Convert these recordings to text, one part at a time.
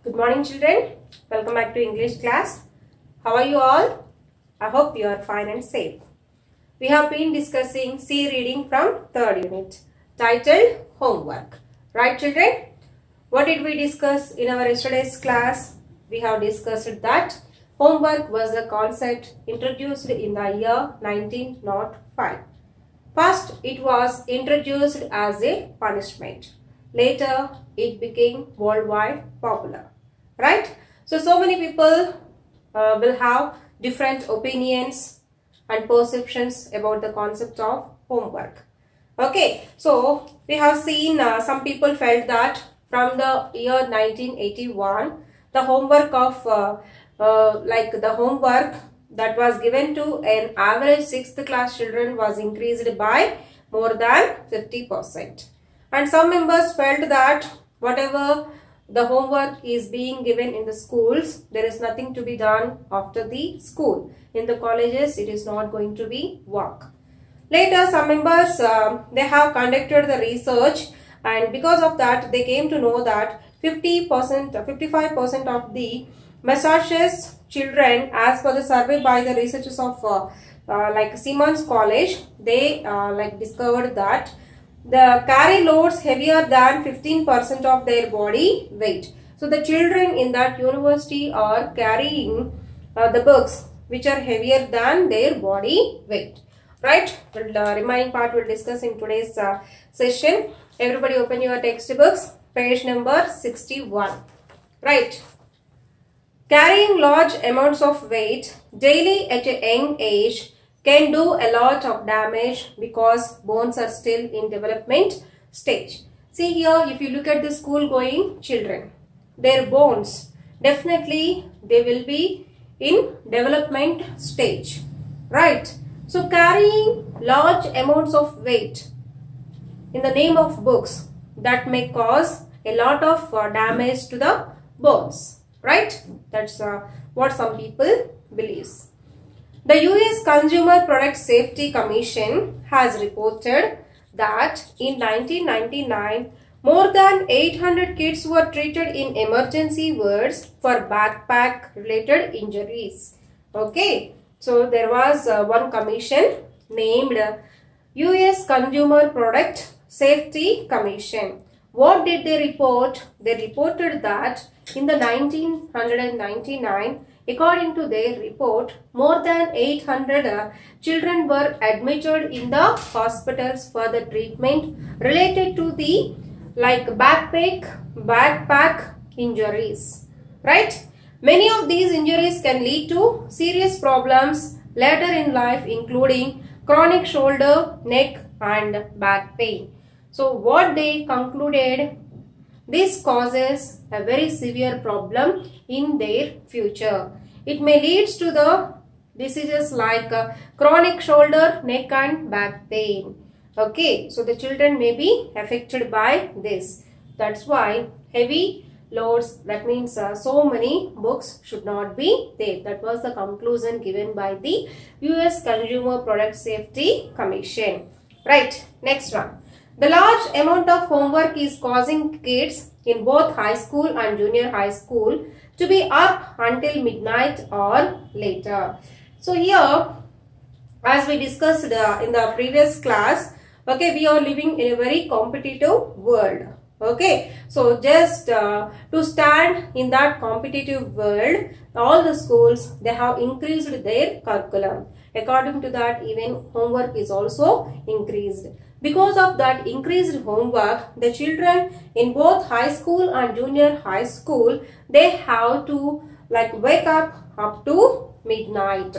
Good morning children. Welcome back to English class. How are you all? I hope you are fine and safe. We have been discussing C reading from 3rd unit titled Homework. Right children? What did we discuss in our yesterday's class? We have discussed that homework was a concept introduced in the year 1905. First, it was introduced as a punishment. Later, it became worldwide popular. Right? So many people will have different opinions and perceptions about the concept of homework. Okay, so we have seen some people felt that from the year 1981, the homework of the homework that was given to an average 6th class children was increased by more than 50%. And some members felt that whatever the homework is being given in the schools, there is nothing to be done after the school. In the colleges, it is not going to be work. Later, some members, they have conducted the research, and because of that, they came to know that 55% of the Massachusetts children, as per the survey by the researchers of Simmons College, they discovered that the carry loads heavier than 15% of their body weight. So the children in that university are carrying the books which are heavier than their body weight. Right? The remaining part we'll discuss in today's session. Everybody open your textbooks, page number 61. Right? Carrying large amounts of weight daily at a young age can do a lot of damage because bones are still in development stage. See here, if you look at the school going children, their bones, definitely they will be in development stage. Right? So carrying large amounts of weight in the name of books, that may cause a lot of damage to the bones. Right? That's what some people believes. The US Consumer Product Safety Commission has reported that in 1999, more than 800 kids were treated in emergency wards for backpack related injuries. Okay, so there was one commission named US Consumer Product Safety Commission. What did they report? They reported that in the 1999, according to their report, more than 800 children were admitted in the hospitals for the treatment related to the backpack injuries. Right? Many of these injuries can lead to serious problems later in life, including chronic shoulder, neck and back pain. So what they concluded, this causes a very severe problem in their future. It may lead to the diseases like chronic shoulder, neck and back pain. Okay, so the children may be affected by this. That's why heavy loads, that means so many books should not be there. That was the conclusion given by the US Consumer Product Safety Commission. Right, next one. The large amount of homework is causing kids in both high school and junior high school to be up until midnight or later. So here, as we discussed in the previous class, okay, we are living in a very competitive world. Okay, so just to stand in that competitive world, all the schools, they have increased their curriculum. According to that, even homework is also increased. Because of that increased homework, the children in both high school and junior high school, they have to wake up to midnight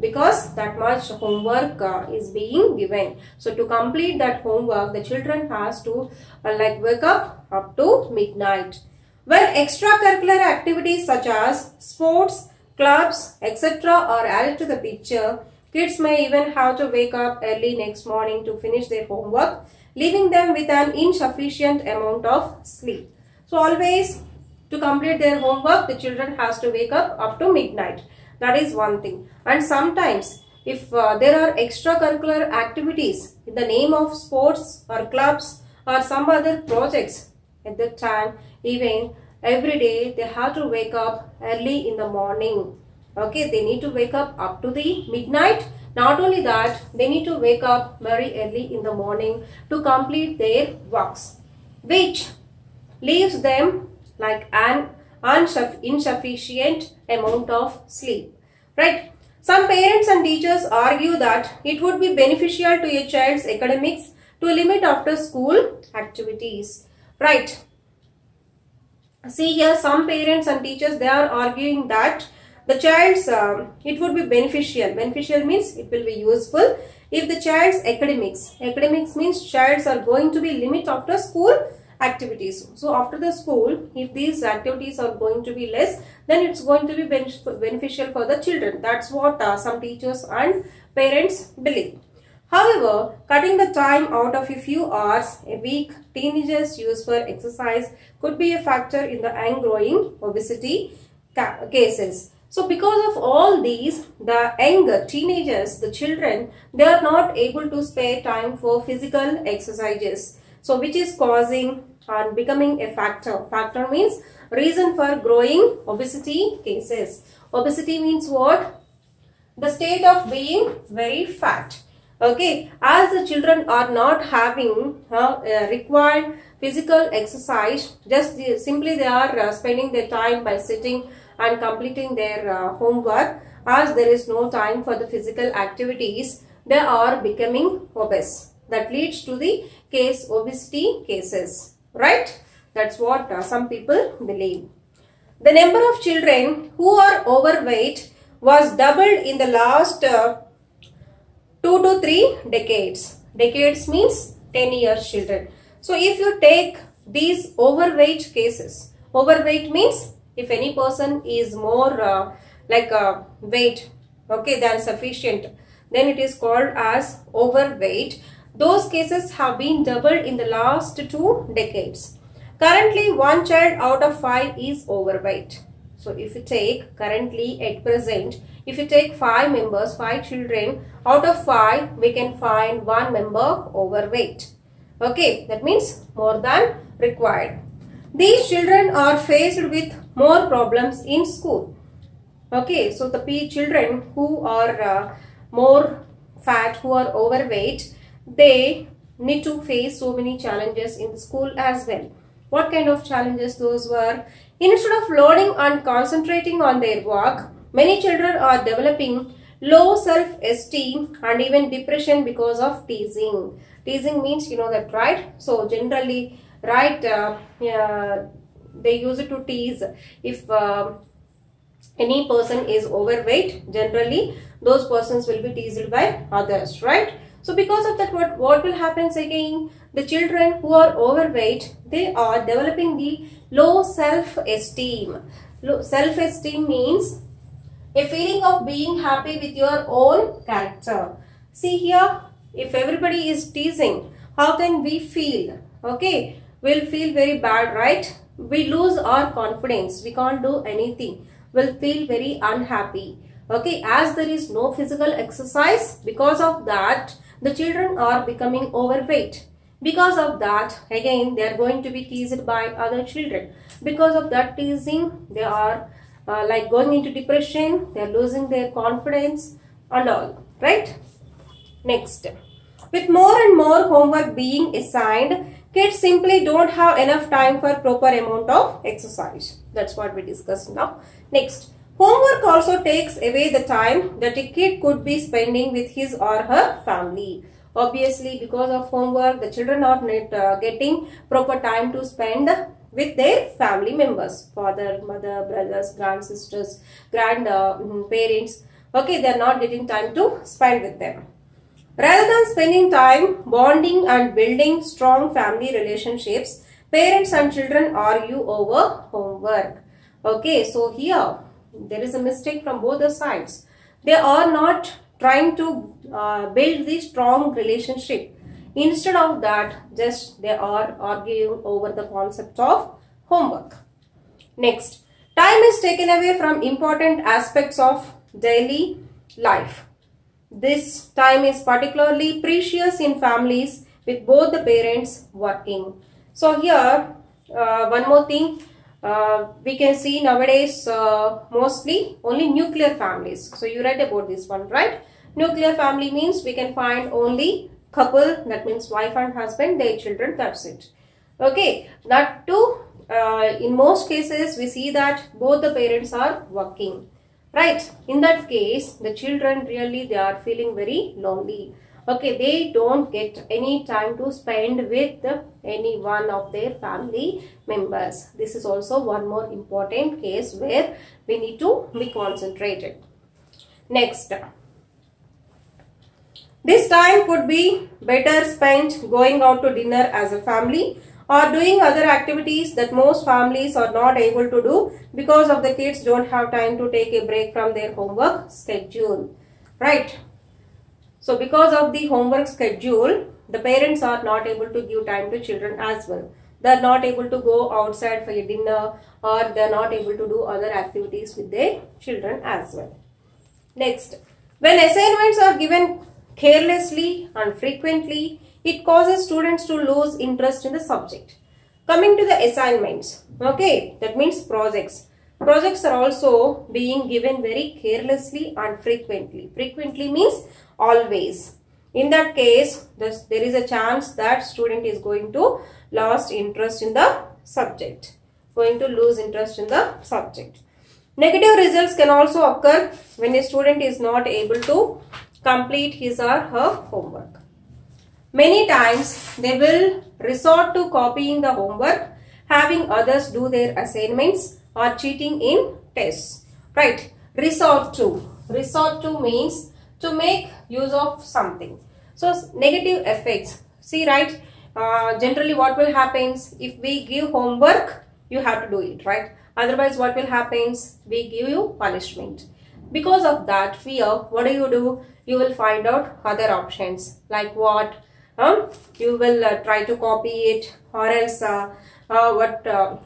because that much homework is being given. So to complete that homework, the children has to wake up to midnight. When extracurricular activities such as sports, clubs, etc. are added to the picture, kids may even have to wake up early next morning to finish their homework, leaving them with an insufficient amount of sleep. So always to complete their homework, the children has to wake up to midnight. That is one thing. And sometimes if there are extracurricular activities in the name of sports or clubs or some other projects, at that time even every day they have to wake up early in the morning. Okay, they need to wake up to the midnight. Not only that, they need to wake up very early in the morning to complete their works, which leaves them like an insufficient amount of sleep, right? Some parents and teachers argue that it would be beneficial to a child's academics to limit after school activities, right? See here, some parents and teachers, they are arguing that the child's it would be beneficial. Beneficial means it will be useful if the child's academics means childs are going to be limit after school activities. So after the school, if these activities are going to be less, then it's going to be beneficial for the children. That's what some teachers and parents believe. However, cutting the time out of a few hours a week teenagers use for exercise could be a factor in the young growing obesity cases. So because of all these, the young teenagers, the children, they are not able to spare time for physical exercises. So which is causing and becoming a factor. Factor means reason for growing obesity cases. Obesity means what? The state of being very fat. Okay, as the children are not having required physical exercise, just simply they are spending their time by sitting and completing their homework. As there is no time for the physical activities, they are becoming obese. That leads to the obesity cases, right? That's what some people believe. The number of children who are overweight was doubled in the last 2 to 3 decades. Decades means 10 years children. So if you take these overweight cases, overweight means if any person is more weight, okay, than sufficient, then it is called as overweight. Those cases have been doubled in the last 2 decades. Currently, 1 child out of 5 is overweight. So if you take currently at present, if you take 5 members, 5 children, out of 5 we can find 1 member overweight. Okay, that means more than required. These children are faced with more problems in school. Okay, so the children who are more fat, who are overweight, they need to face so many challenges in school as well. What kind of challenges those were? Instead of learning and concentrating on their work, many children are developing low self-esteem and even depression because of teasing. Teasing means, you know that, right? So generally, right, they use it to tease. If any person is overweight, generally those persons will be teased by others, right? So because of that, what will happen again? The children who are overweight, they are developing the low self-esteem. Self-esteem means a feeling of being happy with your own character. See here, if everybody is teasing, how can we feel? Okay, we'll feel very bad, right? We lose our confidence. We can't do anything. We'll feel very unhappy. Okay, as there is no physical exercise, because of that, the children are becoming overweight. Because of that, again, they are going to be teased by other children. Because of that teasing, they are going into depression, they are losing their confidence and all, right? Next, with more and more homework being assigned, kids simply don't have enough time for proper amount of exercise. That's what we discussed now. Next, homework also takes away the time that a kid could be spending with his or her family. Obviously, because of homework, the children are not getting proper time to spend with their family members, father, mother, brothers, grandsisters, grandparents. Okay, they are not getting time to spend with them. Rather than spending time bonding and building strong family relationships, parents and children argue over homework. Okay, so here there is a mistake from both the sides. They are not trying to build the strong relationship. Instead of that, just they are arguing over the concept of homework. Next, time is taken away from important aspects of daily life. This time is particularly precious in families with both the parents working. So here, one more thing, we can see nowadays mostly only nuclear families. So you read about this one, right? Nuclear family means we can find only couple, that means wife and husband, their children, that's it. Okay, that too, in most cases we see that both the parents are working, right? In that case, the children really, they are feeling very lonely. Okay, they don't get any time to spend with any one of their family members. This is also one more important case where we need to be concentrated. Next, this time could be better spent going out to dinner as a family or doing other activities that most families are not able to do because of the kids don't have time to take a break from their homework schedule, right? So because of the homework schedule, the parents are not able to give time to children as well. They are not able to go outside for a dinner, or they are not able to do other activities with their children as well. Next, when assignments are given carelessly and frequently, it causes students to lose interest in the subject. Coming to the assignments, okay, that means projects. Projects are also being given very carelessly and frequently. Frequently means always. In that case, there is a chance that student is going to lose interest in the subject. Negative results can also occur when a student is not able to complete his or her homework. Many times they will resort to copying the homework, having others do their assignments, or cheating in tests. Right? Resort to means to make use of something. So negative effects. See, right? Generally what will happen if we give homework, you have to do it, right? Otherwise what will happen? We give you punishment. Because of that fear, what do? You will find out other options. Like what? You will try to copy it, or else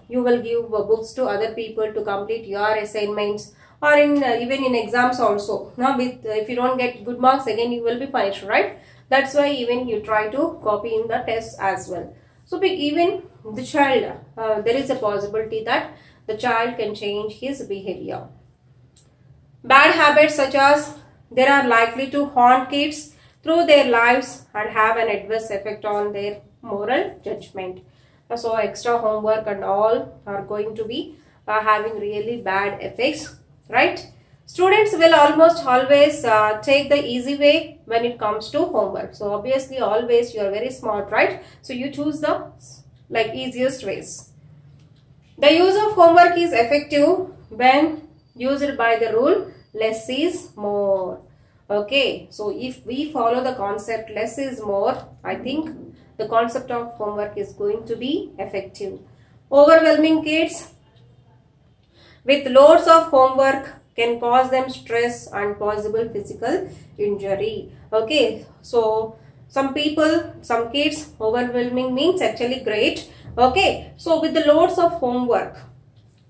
you will give books to other people to complete your assignments, or even in exams also. Now, if you don't get good marks, again you will be punished, right? That's why even you try to copy in the tests as well. So even the child, there is a possibility that the child can change his behavior. Bad habits such as they are likely to haunt kids through their lives and have an adverse effect on their moral judgment. So extra homework and all are going to be having really bad effects, right? Students will almost always take the easy way when it comes to homework. So obviously always you are very smart, right? So you choose the easiest ways. The use of homework is effective when used by the rule less is more. Okay, so if we follow the concept less is more, I think the concept of homework is going to be effective. Overwhelming kids with loads of homework can cause them stress and possible physical injury. Okay, so some kids, overwhelming means actually great. Okay, so with the loads of homework,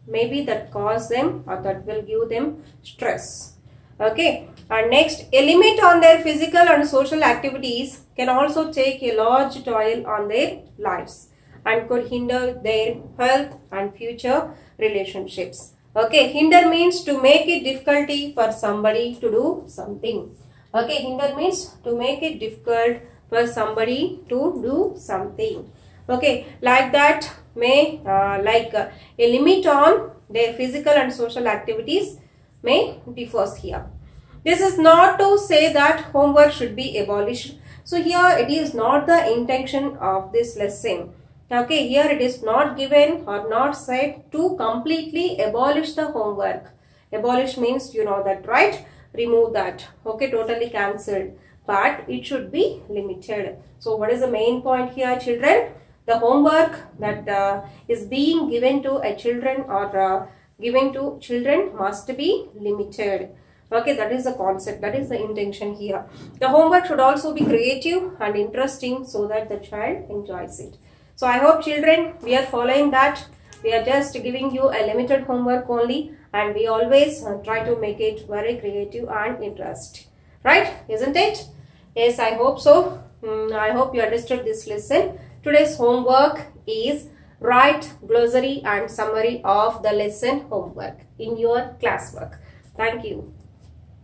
maybe that cause them or that will give them stress. Okay, and next, a limit on their physical and social activities can also take a large toll on their lives and could hinder their health and future relationships. Okay, hinder means to make it difficulty for somebody to do something. Okay, hinder means to make it difficult for somebody to do something. Okay, like that may a limit on their physical and social activities may differs here. This is not to say that homework should be abolished. So here it is not the intention of this lesson. Okay, here it is not given or not said to completely abolish the homework. Abolish means you know that, right? Remove that. Okay, totally cancelled. But it should be limited. So what is the main point here, children? The homework that is being given to a children or given to children must be limited. Okay, that is the concept, that is the intention here. The homework should also be creative and interesting so that the child enjoys it. So I hope children, we are following that. We are just giving you a limited homework only, and we always try to make it very creative and interesting. Right? Isn't it? Yes, I hope so. I hope you understood this lesson. Today's homework is write glossary and summary of the lesson homework in your classwork. Thank you.